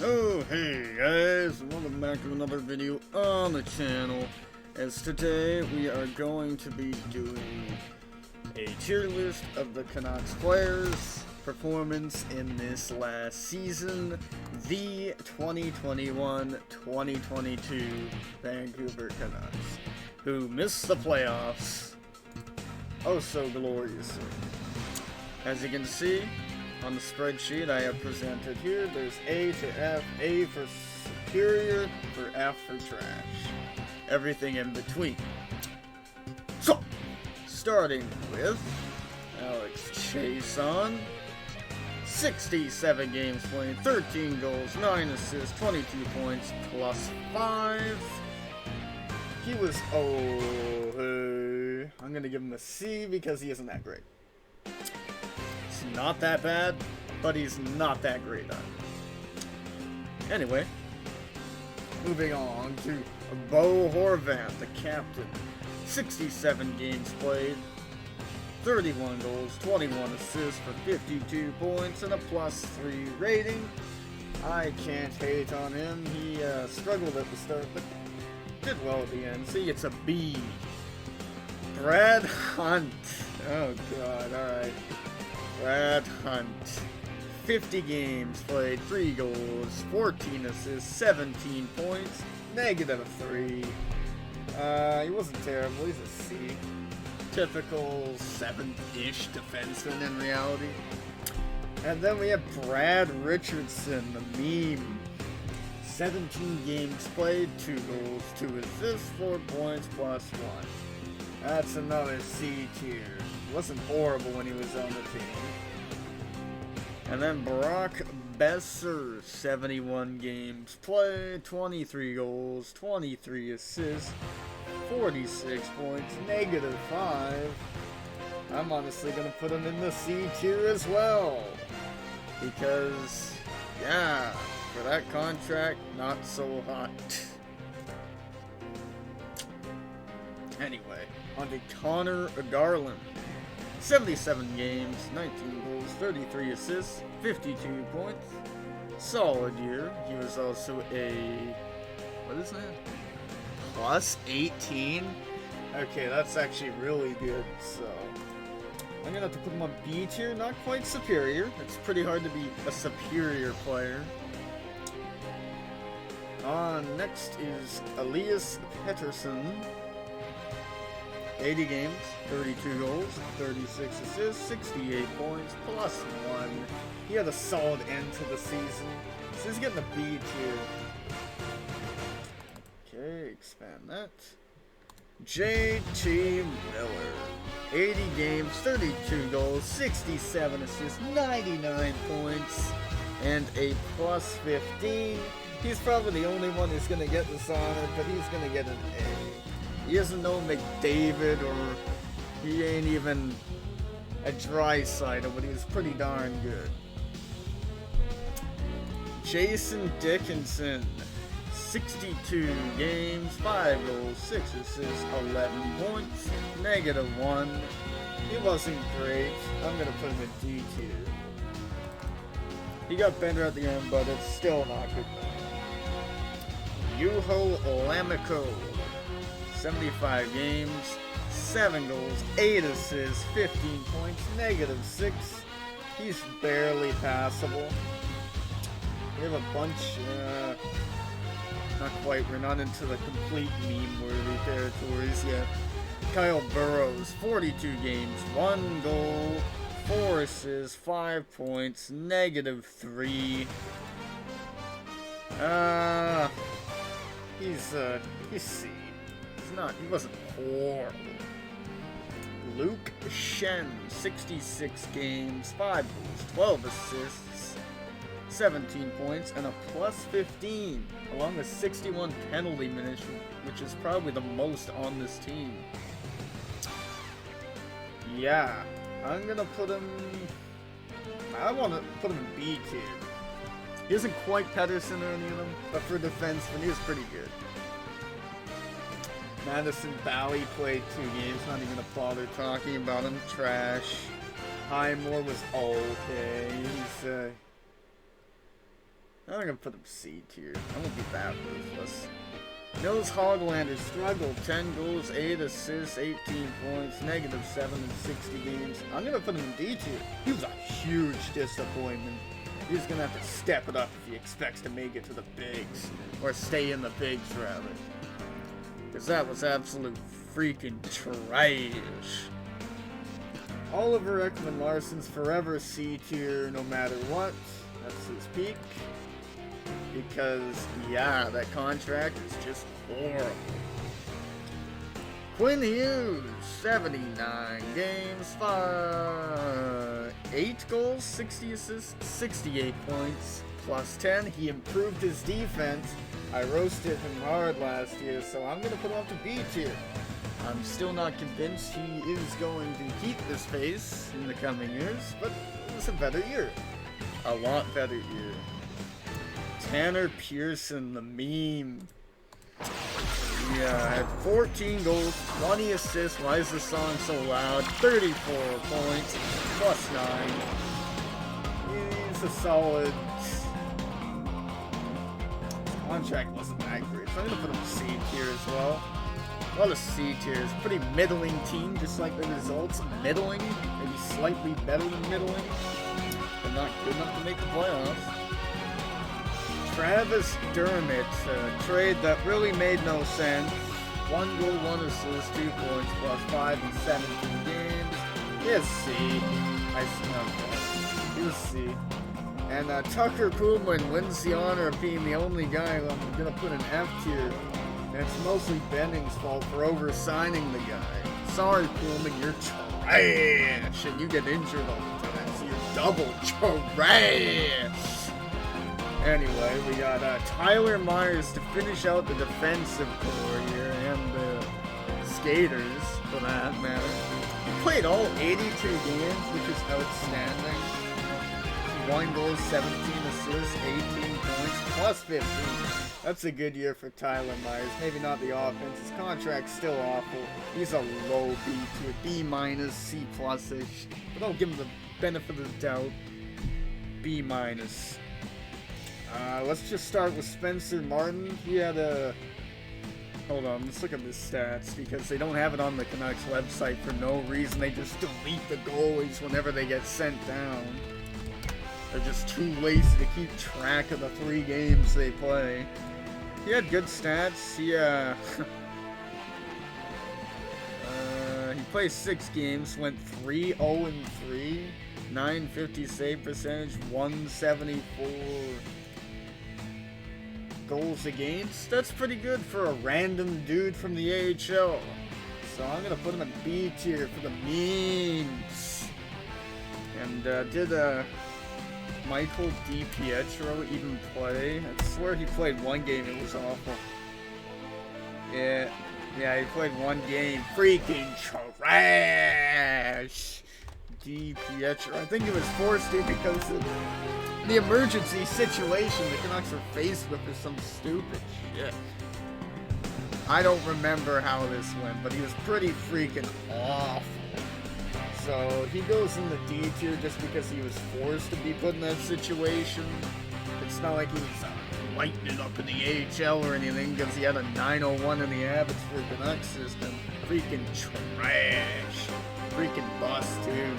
Oh, hey guys, welcome back to another video on the channel. As today we are going to be doing a tier list of the Canucks players' performance in this last season, the 2021-2022 Vancouver Canucks, who missed the playoffs oh so gloriously. As you can see on the spreadsheet I have presented here, there's A to F, A for superior, for F for trash. Everything in between. So, starting with Alex Chason, 67 games played, 13 goals, 9 assists, 22 points, plus 5. He was okay. I'm gonna give him a C because he isn't that great. Not that bad, but he's not that great either. Anyway, moving on to Bo Horvat, the captain. 67 games played, 31 goals, 21 assists for 52 points, and a plus 3 rating. I can't hate on him. He struggled at the start, but did well at the end, so he gets a B. Brad Hunt. Oh god, alright. Brad Hunt, 50 games played, 3 goals, 14 assists, 17 points, negative 3. He wasn't terrible, he's a C. Typical 7th-ish defenseman in reality. And then we have Brad Richardson, the meme. 17 games played, 2 goals, 2 assists, 4 points, plus 1. That's another C tier. Wasn't horrible when he was on the team. And then Brock Besser, 71 games played, 23 goals, 23 assists, 46 points, negative 5. I'm honestly going to put him in the C tier as well. Because, yeah, for that contract, not so hot. Anyway, on to Connor Garland. 77 games, 19 goals, 33 assists, 52 points. Solid year. He was also a... what is that? Plus 18? Okay, that's actually really good, so... I'm gonna have to put him on B tier, not quite superior. It's pretty hard to be a superior player. Next is Elias Pettersson. 80 games, 32 goals, 36 assists, 68 points, plus 1. He had a solid end to the season, so he's getting a B tier. Okay, expand that. JT Miller. 80 games, 32 goals, 67 assists, 99 points, and a plus 15. He's probably the only one who's going to get this honor, but he's going to get an A. He isn't no McDavid, or he ain't even a Draisaitl, but he's pretty darn good. Jason Dickinson, 62 games, 5 goals, 6 assists, 11 points, negative 1. He wasn't great. I'm going to put him in D tier. He got better at the end, but it's still not good enough. Juho Lammikko. 75 games, 7 goals, 8 assists, 15 points, negative 6. He's barely passable. We have a bunch, not quite, we're not into the complete meme-worthy territories yet. Kyle Burrows, 42 games, 1 goal, 4 assists, 5 points, negative 3. He's C. He wasn't horrible. Luke Shen, 66 games, 5 goals, 12 assists, 17 points, and a plus 15, along with 61 penalty minutes, which is probably the most on this team. Yeah, I'm gonna put him... I want to put him in B tier. He isn't quite Pettersson or any of them, but for defenseman, he was pretty good. Madison Bowie played 2 games, not even gonna bother talking about him. Trash. Highmore was okay. He's I'm gonna put him C tier. I won't be that ruthless. Nils Hoglander struggled. 10 goals, 8 assists, 18 points, -7 in 60 games. I'm gonna put him in D tier. He was a huge disappointment. He's gonna have to step it up if he expects to make it to the bigs. Or stay in the bigs, rather. Because that was absolute freaking trash. Oliver Ekman-Larsson's forever C tier no matter what. That's his peak. Because, yeah, that contract is just horrible. Quinn Hughes, 79 games, 8 goals, 60 assists, 68 points, +10. He improved his defense. I roasted him hard last year, so I'm going to put him up to B tier. I'm still not convinced he is going to keep this pace in the coming years, but it was a better year. A lot better year. Tanner Pearson, the meme. Yeah, had 14 goals, 20 assists. Why is the song so loud? 34 points, +9. He's a solid. His contract wasn't that great, so I'm gonna put him C tier as well. A lot of C tiers. Pretty middling team, just like the results. Middling, maybe slightly better than middling, but not good enough to make the playoffs. Travis Dermott, a trade that really made no sense. 1 goal, 1 assist, 2 points, +5 in 17 games. He has C. I smell that. He was C. And Tucker Poolman wins the honor of being the only guy who I'm going to put in F tier. And it's mostly Benning's fault for over-signing the guy. Sorry, Poolman, you're trash. And you get injured all the time, so you're double trash. Anyway, we got Tyler Myers to finish out the defensive core here, and the skaters, for that matter. He played all 82 games, which is outstanding. 1 goal, 17 assists, 18 points, +15. That's a good year for Tyler Myers. Maybe not the offense. His contract's still awful. He's a low B to a B-, C+-ish. But I'll give him the benefit of the doubt. B-. Let's just start with Spencer Martin. He had a... Hold on, let's look at his stats, because they don't have it on the Canucks website for no reason. They just delete the goalies whenever they get sent down. They're just too lazy to keep track of the 3 games they play. He had good stats. He played 6 games, went 3-0-3, 950 save percentage, 174 goals against. That's pretty good for a random dude from the AHL. So I'm gonna put him in B tier for the memes. And did Michael DiPietro even play? I swear he played 1 game. It was awful. Yeah, he played 1 game. Freaking trash. DiPietro. I think he was forced to because of the emergency situation the Canucks were faced with is some stupid shit. I don't remember how this went, but he was pretty freaking awful. So he goes in the D tier just because he was forced to be put in that situation. It's not like he was lighting it up in the AHL or anything, because he had a 901 in the Abbotsford Canucks system. Freaking trash. Freaking bust, too.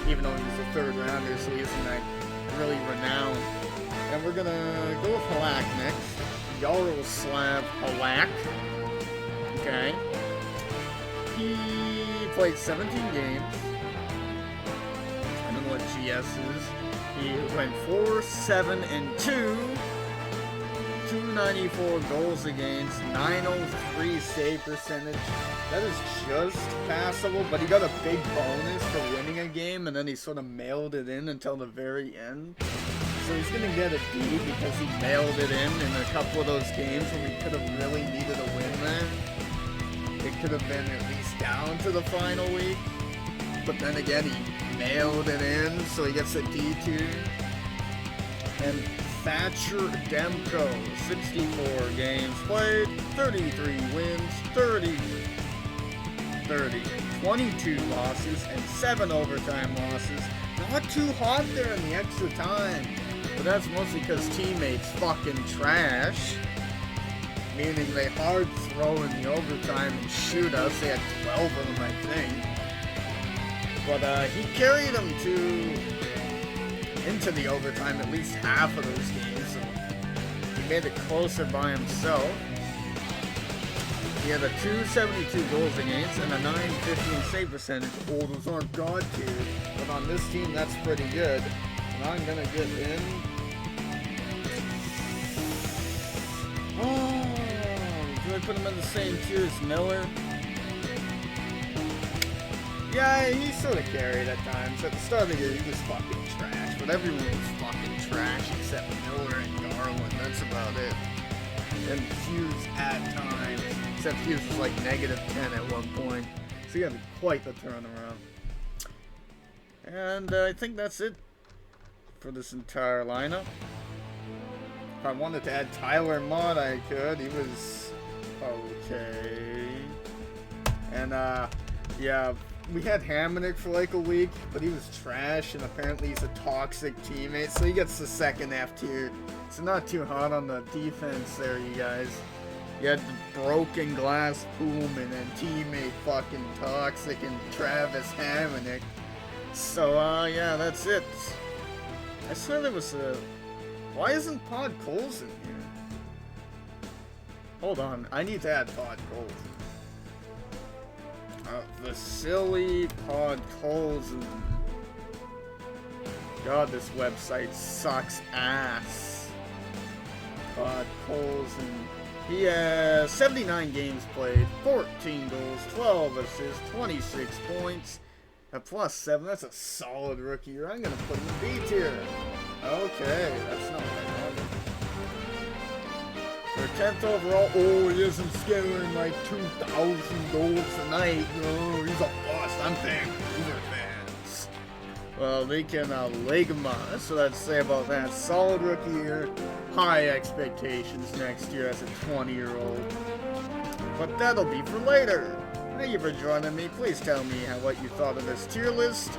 Even though he was a 3rd rounder, so he isn't that really renowned. And we're gonna go with Halak next. Yaroslav Halak. Okay. He played 17 games. I don't know what GS is. He went 4-7-2. 294 goals against, 903 save percentage. That is just passable, but he got a big bonus for winning a game, and then he sort of mailed it in until the very end. So he's going to get a D because he mailed it in a couple of those games where we could have really needed a win there. It could have been at least down to the final week. But then again, he mailed it in, so he gets a D tier. And Thatcher Demko, 64 games played, 33 wins, 22 losses, and 7 overtime losses. Not too hot there in the extra time. But that's mostly because teammates fucking trash. Meaning they hard throw in the overtime and shoot us. They had 12 of them, I think. But he carried them into the overtime at least half of those games. So he made it closer by himself. He had a 272 goals against and a 915 save percentage. Oh, those aren't god tier. But on this team, that's pretty good. And I'm gonna get in. Oh, do I put him in the same tier as Miller? Yeah, he sort of carried at times. At the start of the year, he was fucking trash. But everyone was fucking trash except Miller and Garland. That's about it. And Hughes at times. Except Hughes was like -10 at one point. So he had quite the turnaround. And I think that's it for this entire lineup. If I wanted to add Tyler Mott, I could. He was okay. And yeah, we had Hamonic for like a week, but he was trash, and apparently he's a toxic teammate, so he gets the second F tier. So not too hot on the defense there, you guys. You had the broken glass Pullman and teammate fucking toxic and Travis Hamonic. So yeah, that's it. I swear there was a... Why isn't Pod Coles in here? Hold on, I need to add Pod Coles. Vasily Podkolzin. God, this website sucks ass. Podkolzin. He has 79 games played, 14 goals, 12 assists, 26 points, a +7. That's a solid rookie year. I'm gonna put him in B tier. Okay, that's not what I wanted. For 10th overall, oh, he isn't scoring like 2,000 goals tonight. Oh, he's a bust. I'm Vancouver fans. Well, they can leg him on. That's what I'd say about that. Solid rookie year. High expectations next year as a 20-year-old. But that'll be for later. Thank you for joining me. Please tell me what you thought of this tier list.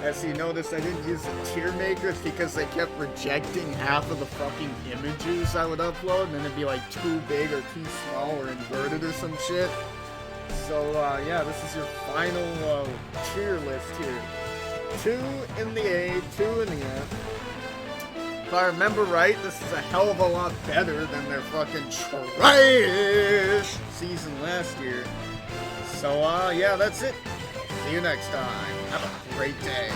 As you noticed, I didn't use the tier makers because they kept rejecting half of the fucking images I would upload, and then it'd be like too big or too small or inverted or some shit. So yeah, this is your final tier list here. 2 in the A, 2 in the F. If I remember right, this is a hell of a lot better than their fucking trash season last year. So yeah, that's it. See you next time. Have a great day.